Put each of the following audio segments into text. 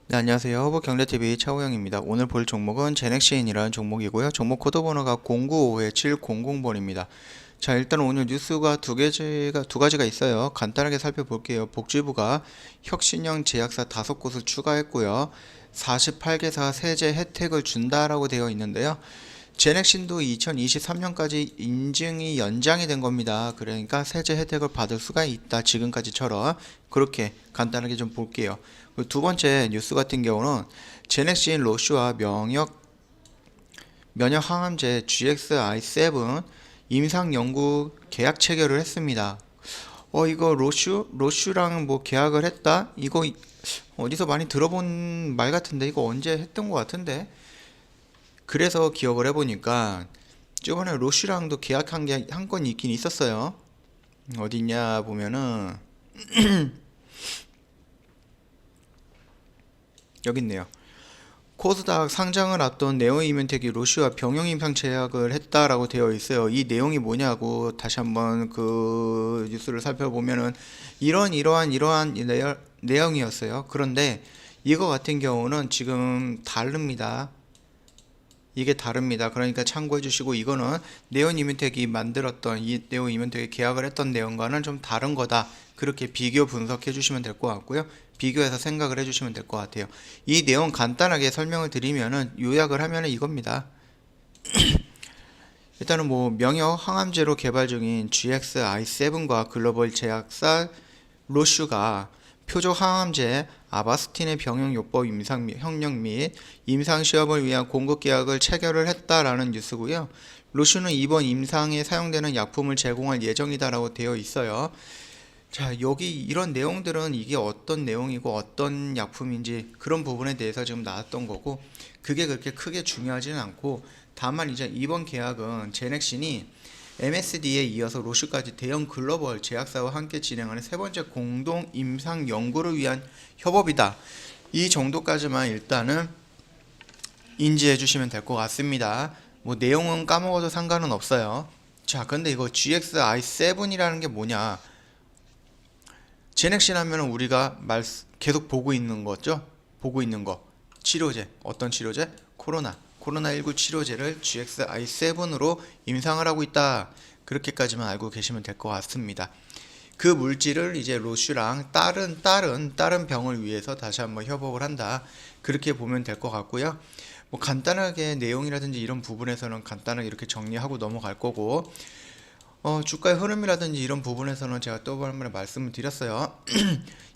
네, 안녕하세요. 허브경제TV 차우영입니다. 오늘 볼 종목은 제넥시인이라는 종목이고요. 종목 코드 번호가 0951-700번입니다. 자, 일단 오늘 뉴스가 두 가지가 있어요. 간단하게 살펴볼게요. 복지부가 혁신형 제약사 5곳을 추가했고요. 48개사 세제 혜택을 준다라고 되어 있는데요. 제넥신도 2023년까지 인증이 연장이 된 겁니다. 그러니까 세제 혜택을 받을 수가 있다. 지금까지처럼 그렇게 간단하게 좀 볼게요. 두 번째 뉴스 같은 경우는 제넥신 로슈와 면역 항암제 GXI7 임상 연구 계약 체결을 했습니다. 이거 로슈랑 뭐 계약을 했다? 이거 어디서 많이 들어본 말 같은데 이거 언제 했던 것 같은데. 그래서 기억을 해보니까 저번에 로슈랑도 계약한 게 한 건 있긴 있었어요. 어딨냐 보면은 여기 있네요. 코스닥 상장을 앞둔 네오이면텍이 로슈와 병용 임상 제약을 했다라고 되어 있어요. 이 내용이 뭐냐고 다시 한번 그 뉴스를 살펴보면은 이러한 내용이었어요. 그런데 이거 같은 경우는 지금 다릅니다. 이게 다릅니다. 그러니까 참고해 주시고, 이거는 네오이면텍이 만들었던 이 네오이면텍이 계약을 했던 내용과는 좀 다른 거다. 그렇게 비교 분석해 주시면 될 것 같고요. 비교해서 생각을 해 주시면 될 것 같아요. 이 내용 간단하게 설명을 드리면은, 요약을 하면은 이겁니다. 일단은 뭐 명역 항암제로 개발 중인 GXI7과 글로벌 제약사 로슈가 표적 항암제 아바스틴의 병용요법 임상 협력 및 임상 시험을 위한 공급 계약을 체결을 했다라는 뉴스고요. 로슈는 이번 임상에 사용되는 약품을 제공할 예정이다라고 되어 있어요. 자, 여기 이런 내용들은 이게 어떤 내용이고 어떤 약품인지 그런 부분에 대해서 지금 나왔던 거고, 그게 그렇게 크게 중요하지는 않고, 다만 이제 이번 계약은 제넥신이 MSD에 이어서 로슈까지 대형 글로벌 제약사와 함께 진행하는 세 번째 공동 임상 연구를 위한 협업이다. 이 정도까지만 일단은 인지해 주시면 될 것 같습니다. 뭐 내용은 까먹어도 상관은 없어요. 자, 근데 이거 GXI7이라는 게 뭐냐? 제넥신 하면 우리가 계속 보고 있는 거죠? 보고 있는 거. 치료제. 어떤 치료제? 코로나19 치료제를 GXI7으로 임상을 하고 있다. 그렇게까지만 알고 계시면 될 것 같습니다. 그 물질을 이제 로슈랑 다른 병을 위해서 다시 한번 협업을 한다. 그렇게 보면 될 것 같고요. 뭐 간단하게 내용이라든지 이런 부분에서는 간단하게 이렇게 정리하고 넘어갈 거고, 주가의 흐름이라든지 이런 부분에서는 제가 또 한 번 말씀을 드렸어요.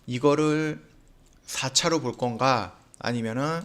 이거를 4차로 볼 건가 아니면은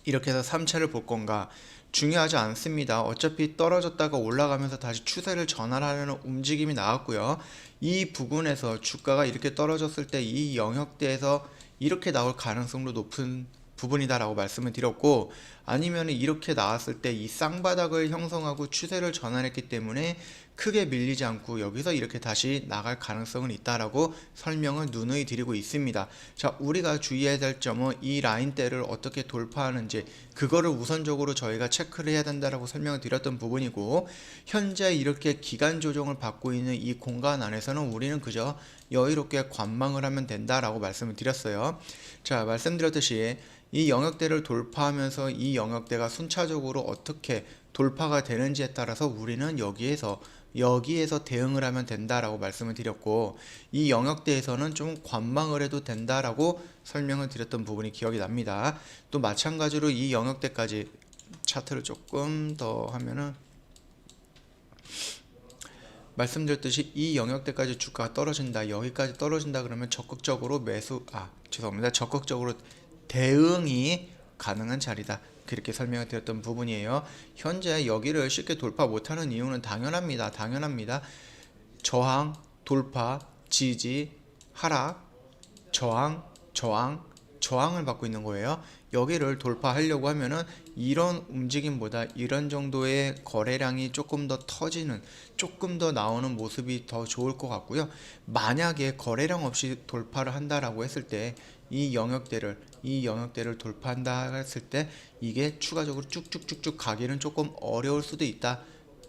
이렇게 해서 3차를 볼 건가 중요하지 않습니다. 어차피 떨어졌다가 올라가면서 다시 추세를 전환하려는 움직임이 나왔고요. 이 부분에서 주가가 이렇게 떨어졌을 때 이 영역대에서 이렇게 나올 가능성도 높은 부분이다라고 말씀을 드렸고, 아니면 이렇게 나왔을 때 이 쌍바닥을 형성하고 추세를 전환했기 때문에 크게 밀리지 않고 여기서 이렇게 다시 나갈 가능성은 있다라고 설명을 누누이 드리고 있습니다. 자, 우리가 주의해야 될 점은 이 라인대를 어떻게 돌파하는지, 그거를 우선적으로 저희가 체크를 해야 된다라고 설명을 드렸던 부분이고, 현재 이렇게 기간 조정을 받고 있는 이 공간 안에서는 우리는 그저 여유롭게 관망을 하면 된다라고 말씀을 드렸어요. 자, 말씀드렸듯이 이 영역대를 돌파하면서 이 영역대가 순차적으로 어떻게 돌파가 되는지에 따라서 우리는 여기에서 대응을 하면 된다라고 말씀을 드렸고, 이 영역대에서는 좀 관망을 해도 된다라고 설명을 드렸던 부분이 기억이 납니다. 또 마찬가지로 이 영역대까지 차트를 조금 더 하면은, 말씀드렸듯이 이 영역대까지 주가가 떨어진다, 여기까지 떨어진다 그러면 적극적으로 적극적으로 대응이 가능한 자리다. 그렇게 설명을 드렸던 부분이에요. 현재 여기를 쉽게 돌파 못하는 이유는 당연합니다. 저항, 돌파, 지지, 하락, 저항을 받고 있는 거예요. 여기를 돌파하려고 하면은 이런 움직임보다 이런 정도의 거래량이 조금 더 터지는, 조금 더 나오는 모습이 더 좋을 것 같고요. 만약에 거래량 없이 돌파를 한다라고 했을 때 이 영역대를 돌파한다 했을 때 이게 추가적으로 쭉쭉쭉쭉 가기는 조금 어려울 수도 있다.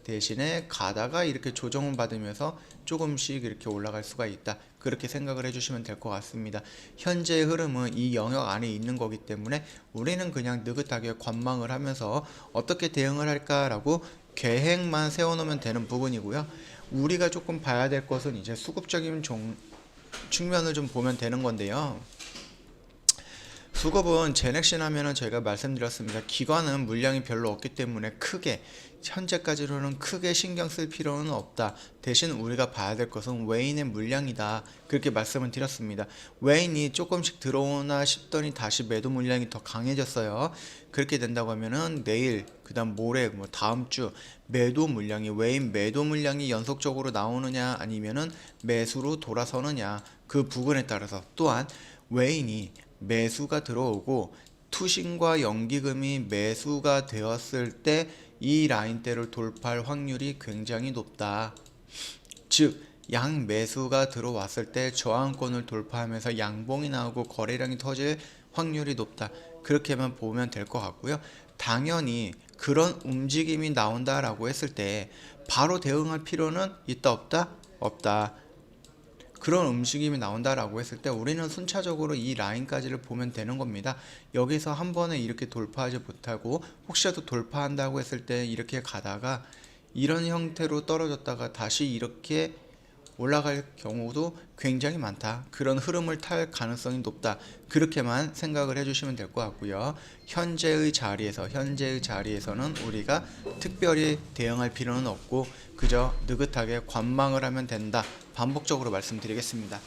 대신에 가다가 이렇게 조정을 받으면서 조금씩 이렇게 올라갈 수가 있다. 그렇게 생각을 해주시면 될 것 같습니다. 현재의 흐름은 이 영역 안에 있는 거기 때문에 우리는 그냥 느긋하게 관망을 하면서 어떻게 대응을 할까라고 계획만 세워놓으면 되는 부분이고요. 우리가 조금 봐야 될 것은 이제 수급적인 측면을 좀 보면 되는 건데요. 수급은 제넥신 하면은 저희가 말씀드렸습니다. 기관은 물량이 별로 없기 때문에 크게 현재까지로는 크게 신경 쓸 필요는 없다. 대신 우리가 봐야 될 것은 웨인의 물량이다. 그렇게 말씀을 드렸습니다. 웨인이 조금씩 들어오나 싶더니 다시 매도 물량이 더 강해졌어요. 그렇게 된다고 하면은 내일, 그 다음 모레, 뭐 다음 주 매도 물량이, 웨인 매도 물량이 연속적으로 나오느냐 아니면은 매수로 돌아서느냐, 그 부분에 따라서, 또한 웨인이 매수가 들어오고 투신과 연기금이 매수가 되었을 때 이 라인대를 돌파할 확률이 굉장히 높다. 즉 양매수가 들어왔을 때 저항권을 돌파하면서 양봉이 나오고 거래량이 터질 확률이 높다. 그렇게만 보면 될 것 같고요. 당연히 그런 움직임이 나온다라고 했을 때 바로 대응할 필요는 있다 없다? 없다. 그런 움직임이 나온다라고 했을 때 우리는 순차적으로 이 라인까지를 보면 되는 겁니다. 여기서 한 번에 이렇게 돌파하지 못하고 혹시라도 돌파한다고 했을 때 이렇게 가다가 이런 형태로 떨어졌다가 다시 이렇게 올라갈 경우도 굉장히 많다. 그런 흐름을 탈 가능성이 높다. 그렇게만 생각을 해주시면 될 것 같고요. 현재의 자리에서는 우리가 특별히 대응할 필요는 없고 그저 느긋하게 관망을 하면 된다. 반복적으로 말씀드리겠습니다.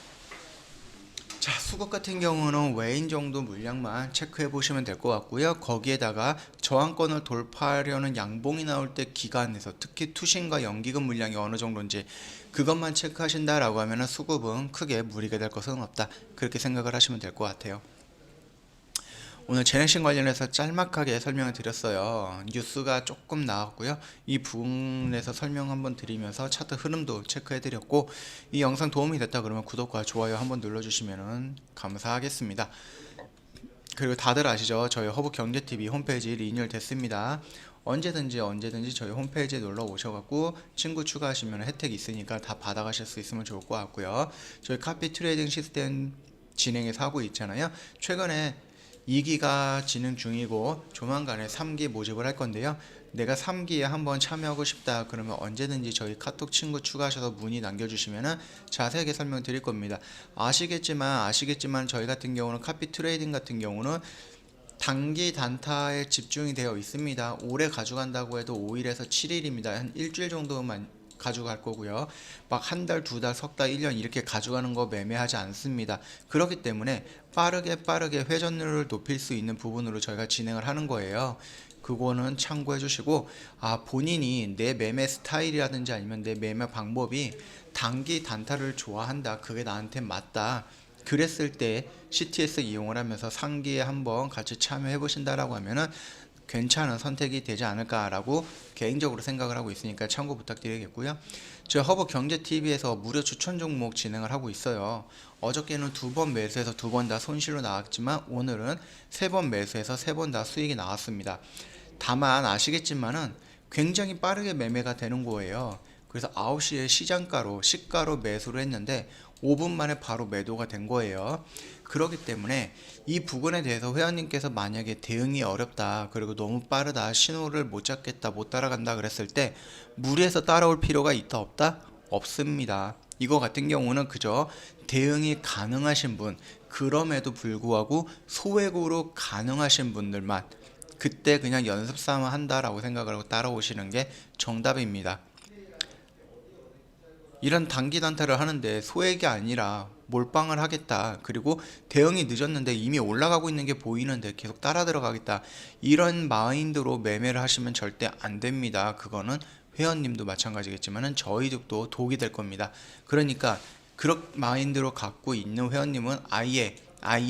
자, 수급 같은 경우는 웨인 정도 물량만 체크해 보시면 될 것 같고요. 거기에다가 저항권을 돌파하려는 양봉이 나올 때 기간에서 특히 투신과 연기금 물량이 어느 정도인지 그것만 체크하신다라고 하면 수급은 크게 무리가 될 것은 없다. 그렇게 생각을 하시면 될 것 같아요. 오늘 제넥신 관련해서 짤막하게 설명을 드렸어요. 뉴스가 조금 나왔고요. 이 부분에서 설명 한번 드리면서 차트 흐름도 체크해 드렸고, 이 영상 도움이 됐다 그러면 구독과 좋아요 한번 눌러주시면 감사하겠습니다. 그리고 다들 아시죠? 저희 허브경제TV 홈페이지 리뉴얼 됐습니다. 언제든지 저희 홈페이지에 놀러 오셔갖고 친구 추가하시면 혜택이 있으니까 다 받아가실 수 있으면 좋을 것 같고요. 저희 카피 트레이딩 시스템 진행해서 하고 있잖아요. 최근에 2기가 진행 중이고 조만간에 3기 모집을 할 건데요. 내가 3기에 한번 참여하고 싶다 그러면 언제든지 저희 카톡 친구 추가하셔서 문의 남겨주시면 자세하게 설명드릴 겁니다. 아시겠지만 저희 같은 경우는 카피 트레이딩 같은 경우는 단기 단타에 집중이 되어 있습니다. 오래 가져간다고 해도 5일에서 7일입니다. 한 일주일 정도만 가져갈 거고요. 막 한 달, 두 달, 석 달, 1년 이렇게 가져가는 거 매매하지 않습니다. 그렇기 때문에 빠르게 회전율을 높일 수 있는 부분으로 저희가 진행을 하는 거예요. 그거는 참고해 주시고, 본인이 내 매매 스타일이라든지 아니면 내 매매 방법이 단기 단타를 좋아한다, 그게 나한테 맞다, 그랬을 때 CTS 이용을 하면서 상기에 한번 같이 참여해 보신다라고 하면은 괜찮은 선택이 되지 않을까라고 개인적으로 생각을 하고 있으니까 참고 부탁드리겠고요. 저희 허브경제TV에서 무료 추천 종목 진행을 하고 있어요. 어저께는 2번 매수해서 2번 다 손실로 나왔지만 오늘은 3번 매수해서 3번 다 수익이 나왔습니다. 다만 아시겠지만은 굉장히 빠르게 매매가 되는 거예요. 그래서 9시에 시가로 매수를 했는데 5분 만에 바로 매도가 된 거예요. 그렇기 때문에 이 부분에 대해서 회원님께서 만약에 대응이 어렵다, 그리고 너무 빠르다, 신호를 못 잡겠다, 못 따라간다 그랬을 때 무리해서 따라올 필요가 있다 없다? 없습니다. 이거 같은 경우는 그저 대응이 가능하신 분, 그럼에도 불구하고 소액으로 가능하신 분들만 그때 그냥 연습 삼아 한다라고 생각을 하고 따라오시는 게 정답입니다. 이런 단기 단타를 하는데 소액이 아니라 몰빵을 하겠다, 그리고 대응이 늦었는데 이미 올라가고 있는 게 보이는데 계속 따라 들어가겠다, 이런 마인드로 매매를 하시면 절대 안 됩니다. 그거는 회원님도 마찬가지겠지만 저희도 독이 될 겁니다. 그러니까 그런 마인드로 갖고 있는 회원님은 아예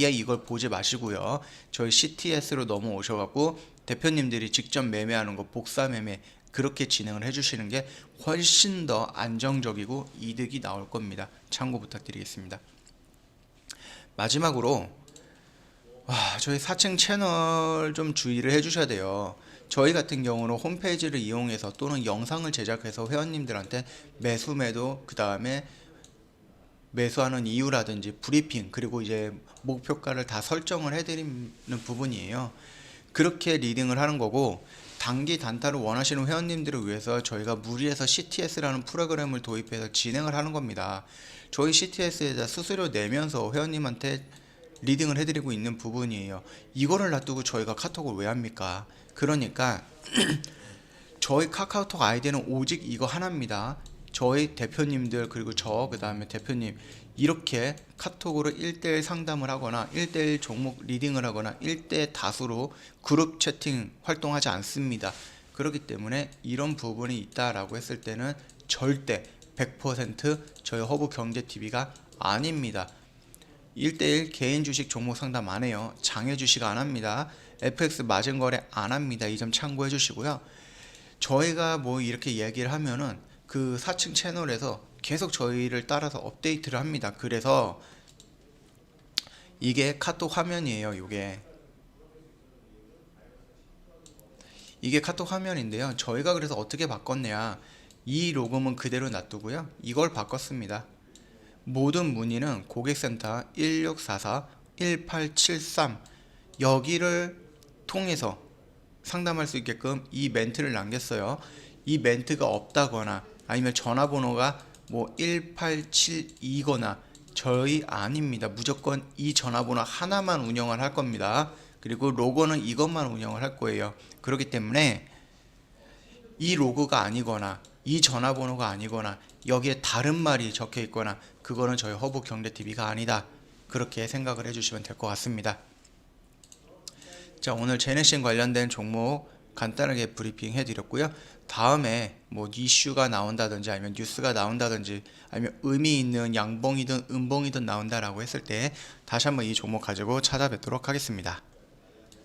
이걸 보지 마시고요. 저희 CTS로 넘어오셔갖고 대표님들이 직접 매매하는 거 복사 매매 그렇게 진행을 해주시는 게 훨씬 더 안정적이고 이득이 나올 겁니다. 참고 부탁드리겠습니다. 마지막으로 저희 4층 채널 좀 주의를 해주셔야 돼요. 저희 같은 경우는 홈페이지를 이용해서 또는 영상을 제작해서 회원님들한테 매수 매도 그 다음에 매수하는 이유라든지 브리핑 그리고 이제 목표가를 다 설정을 해드리는 부분이에요. 그렇게 리딩을 하는 거고, 단기 단타를 원하시는 회원님들을 위해서 저희가 무리해서 CTS라는 프로그램을 도입해서 진행을 하는 겁니다. 저희 CTS에다 수수료 내면서 회원님한테 리딩을 해드리고 있는 부분이에요. 이거를 놔두고 저희가 카톡을 왜 합니까? 그러니까 저희 카카오톡 아이디는 오직 이거 하나입니다. 저희 대표님들 그리고 그 다음에 대표님 이렇게 카톡으로 1대1 상담을 하거나 1대1 종목 리딩을 하거나 1대 다수로 그룹 채팅 활동하지 않습니다. 그렇기 때문에 이런 부분이 있다라고 했을 때는 절대 100% 저희 허브 경제TV가 아닙니다. 1대1 개인 주식 종목 상담 안 해요. 장외 주식 안 합니다. FX 마진 거래 안 합니다. 이 점 참고해 주시고요. 저희가 뭐 이렇게 얘기를 하면은 그 4층 채널에서 계속 저희를 따라서 업데이트를 합니다. 그래서 이게 카톡 화면이에요. 이게 카톡 화면인데요. 저희가 그래서 어떻게 바꿨냐, 이 로고문 그대로 놔두고요. 이걸 바꿨습니다. 모든 문의는 고객센터 1644-1873 여기를 통해서 상담할 수 있게끔 이 멘트를 남겼어요. 이 멘트가 없다거나 아니면 전화번호가 뭐 1872거나 저희 아닙니다. 무조건 이 전화번호 하나만 운영을 할 겁니다. 그리고 로고는 이것만 운영을 할 거예요. 그렇기 때문에 이 로고가 아니거나 이 전화번호가 아니거나 여기에 다른 말이 적혀 있거나 그거는 저희 허브 경제TV가 아니다. 그렇게 생각을 해주시면 될 것 같습니다. 자, 오늘 제네신 관련된 종목 간단하게 브리핑 해드렸고요. 다음에 뭐 이슈가 나온다든지 아니면 뉴스가 나온다든지 아니면 의미 있는 양봉이든 음봉이든 나온다라고 했을 때 다시 한번 이 종목 가지고 찾아뵙도록 하겠습니다.